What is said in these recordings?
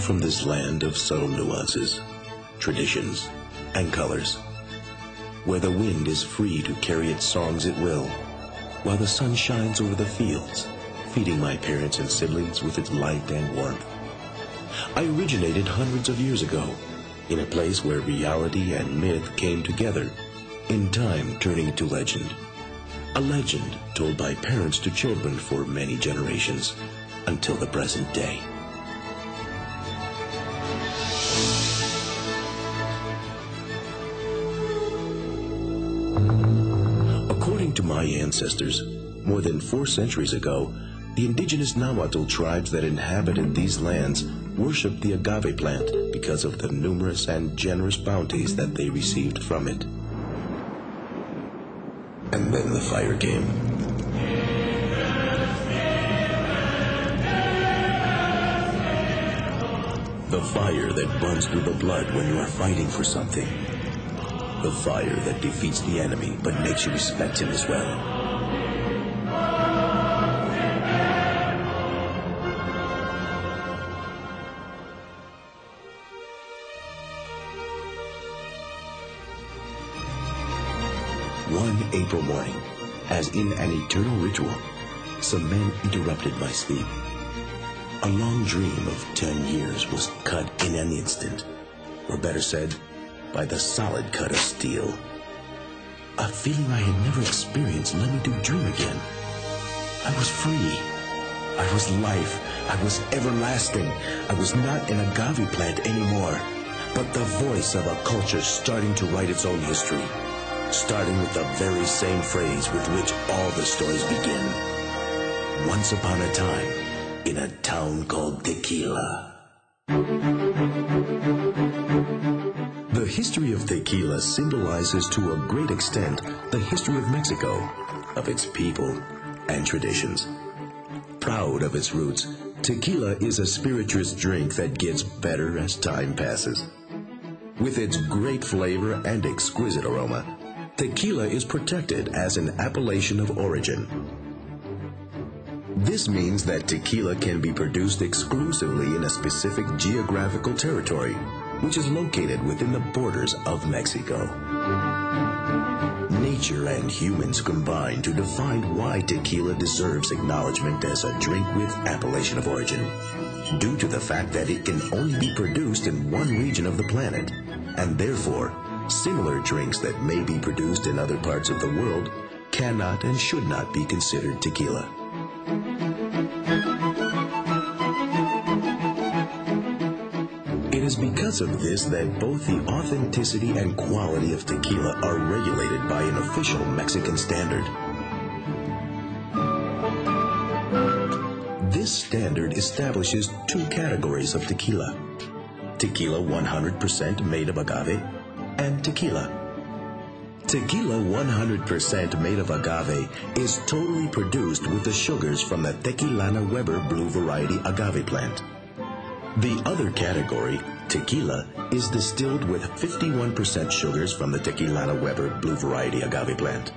from this land of subtle nuances, traditions, and colors, where the wind is free to carry its songs at will, while the sun shines over the fields, feeding my parents and siblings with its light and warmth. I originated hundreds of years ago, in a place where reality and myth came together, in time turning into legend. A legend told by parents to children for many generations, until the present day. According to my ancestors, more than 4 centuries ago, the indigenous Nahuatl tribes that inhabited these lands worshipped the agave plant because of the numerous and generous bounties that they received from it. And then the fire came. The fire that burns through the blood when you are fighting for something. The fire that defeats the enemy but makes you respect him as well. One April morning, as in an eternal ritual, some men interrupted my sleep. A long dream of 10 years was cut in an instant, or better said, by the solid cut of steel. A feeling I had never experienced led me to dream again. I was free. I was life. I was everlasting. I was not an agave plant anymore, but the voice of a culture starting to write its own history, starting with the very same phrase with which all the stories begin. Once upon a time, in a town called Tequila. The history of tequila symbolizes to a great extent the history of Mexico, of its people and traditions. Proud of its roots, tequila is a spirituous drink that gets better as time passes. With its great flavor and exquisite aroma, tequila is protected as an appellation of origin. This means that tequila can be produced exclusively in a specific geographical territory, which is located within the borders of Mexico. Nature and humans combine to define why tequila deserves acknowledgement as a drink with appellation of origin, due to the fact that it can only be produced in one region of the planet, and therefore, similar drinks that may be produced in other parts of the world cannot and should not be considered tequila. It is because of this that both the authenticity and quality of tequila are regulated by an official Mexican standard. This standard establishes 2 categories of tequila: tequila 100% made of agave, and tequila. Tequila 100% made of agave is totally produced with the sugars from the Tequilana Weber Blue variety agave plant. The other category, tequila, is distilled with 51% sugars from the Tequilana Weber Blue variety agave plant.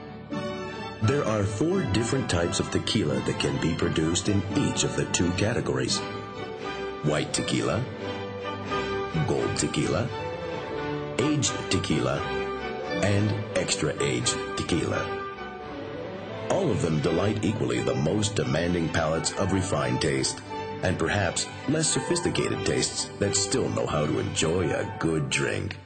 There are 4 different types of tequila that can be produced in each of the 2 categories: white tequila, gold tequila, aged tequila, and extra-aged tequila. All of them delight equally the most demanding palates of refined taste, and perhaps less sophisticated tastes that still know how to enjoy a good drink.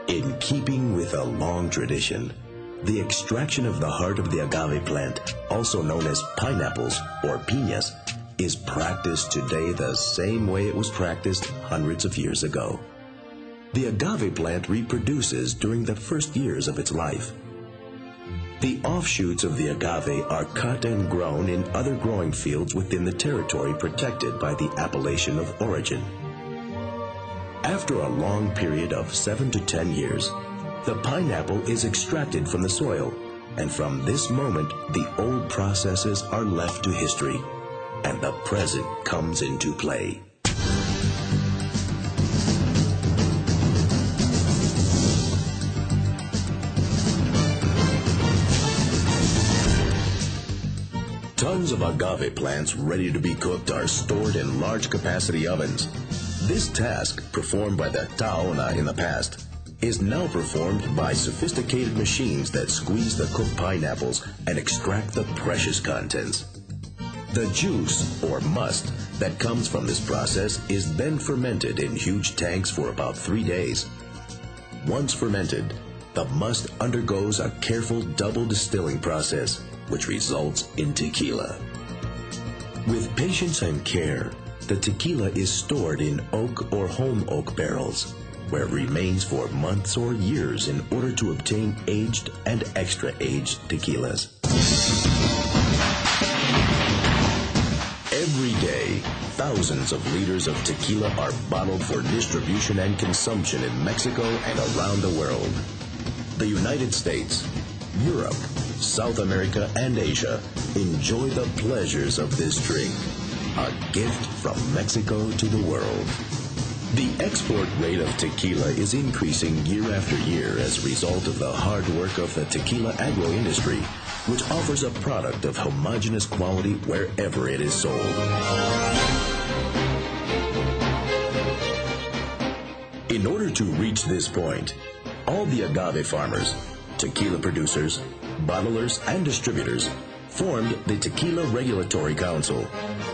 In keeping with a long tradition, the extraction of the heart of the agave plant, also known as pineapples or piñas, is practiced today the same way it was practiced hundreds of years ago. The agave plant reproduces during the first years of its life. The offshoots of the agave are cut and grown in other growing fields within the territory protected by the appellation of origin. After a long period of 7 to 10 years, the pineapple is extracted from the soil, and from this moment, the old processes are left to history, and the present comes into play. Tons of agave plants ready to be cooked are stored in large capacity ovens. This task, performed by the taona in the past, is now performed by sophisticated machines that squeeze the cooked pineapples and extract the precious contents. The juice, or must, that comes from this process is then fermented in huge tanks for about 3 days. Once fermented, the must undergoes a careful double distilling process, which results in tequila. With patience and care, the tequila is stored in oak or home oak barrels, where it remains for months or years in order to obtain aged and extra aged tequilas. Every day, thousands of liters of tequila are bottled for distribution and consumption in Mexico and around the world. The United States, Europe, South America, and Asia enjoy the pleasures of this drink, a gift from Mexico to the world. The export rate of tequila is increasing year after year as a result of the hard work of the tequila agro industry, which offers a product of homogeneous quality wherever it is sold. In order to reach this point, all the agave farmers, tequila producers, bottlers, and distributors formed the Tequila Regulatory Council,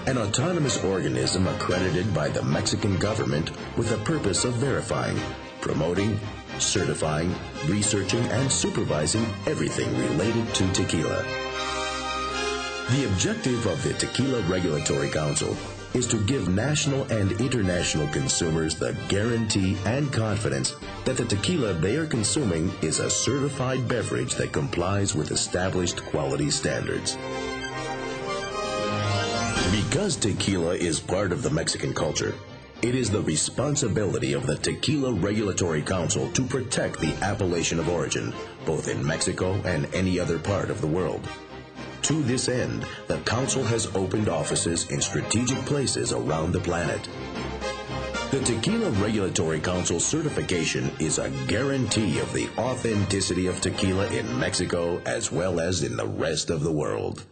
an autonomous organism accredited by the Mexican government with the purpose of verifying, promoting, certifying, researching, and supervising everything related to tequila. The objective of the Tequila Regulatory Council is to give national and international consumers the guarantee and confidence that the tequila they are consuming is a certified beverage that complies with established quality standards. Because tequila is part of the Mexican culture, it is the responsibility of the Tequila Regulatory Council to protect the appellation of origin, both in Mexico and any other part of the world. To this end, the Council has opened offices in strategic places around the planet. The Tequila Regulatory Council certification is a guarantee of the authenticity of tequila in Mexico as well as in the rest of the world.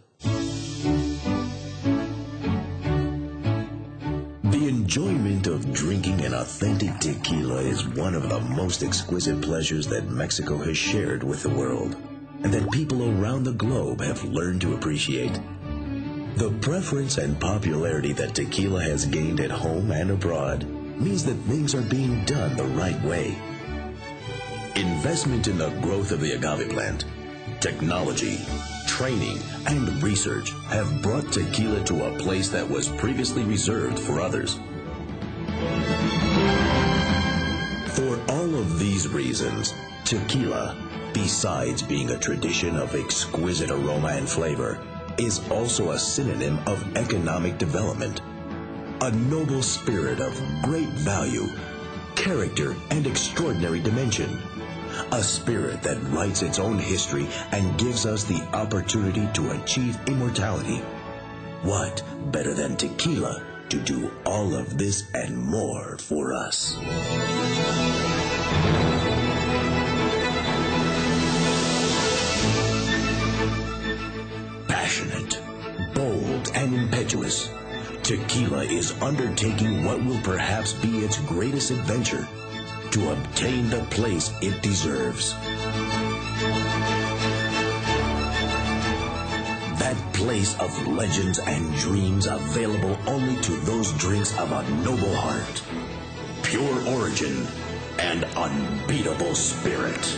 The enjoyment of drinking an authentic tequila is one of the most exquisite pleasures that Mexico has shared with the world, and that people around the globe have learned to appreciate. The preference and popularity that tequila has gained at home and abroad means that things are being done the right way. Investment in the growth of the agave plant, technology, training, and research have brought tequila to a place that was previously reserved for others. For all of these reasons, tequila, besides being a tradition of exquisite aroma and flavor, is also a synonym of economic development, a noble spirit of great value, character, and extraordinary dimension, a spirit that writes its own history and gives us the opportunity to achieve immortality. What better than tequila to do all of this and more for us? Passionate, bold, and impetuous, tequila is undertaking what will perhaps be its greatest adventure to obtain the place it deserves. That place of legends and dreams available only to those drinks of a noble heart, pure origin, and unbeatable spirit.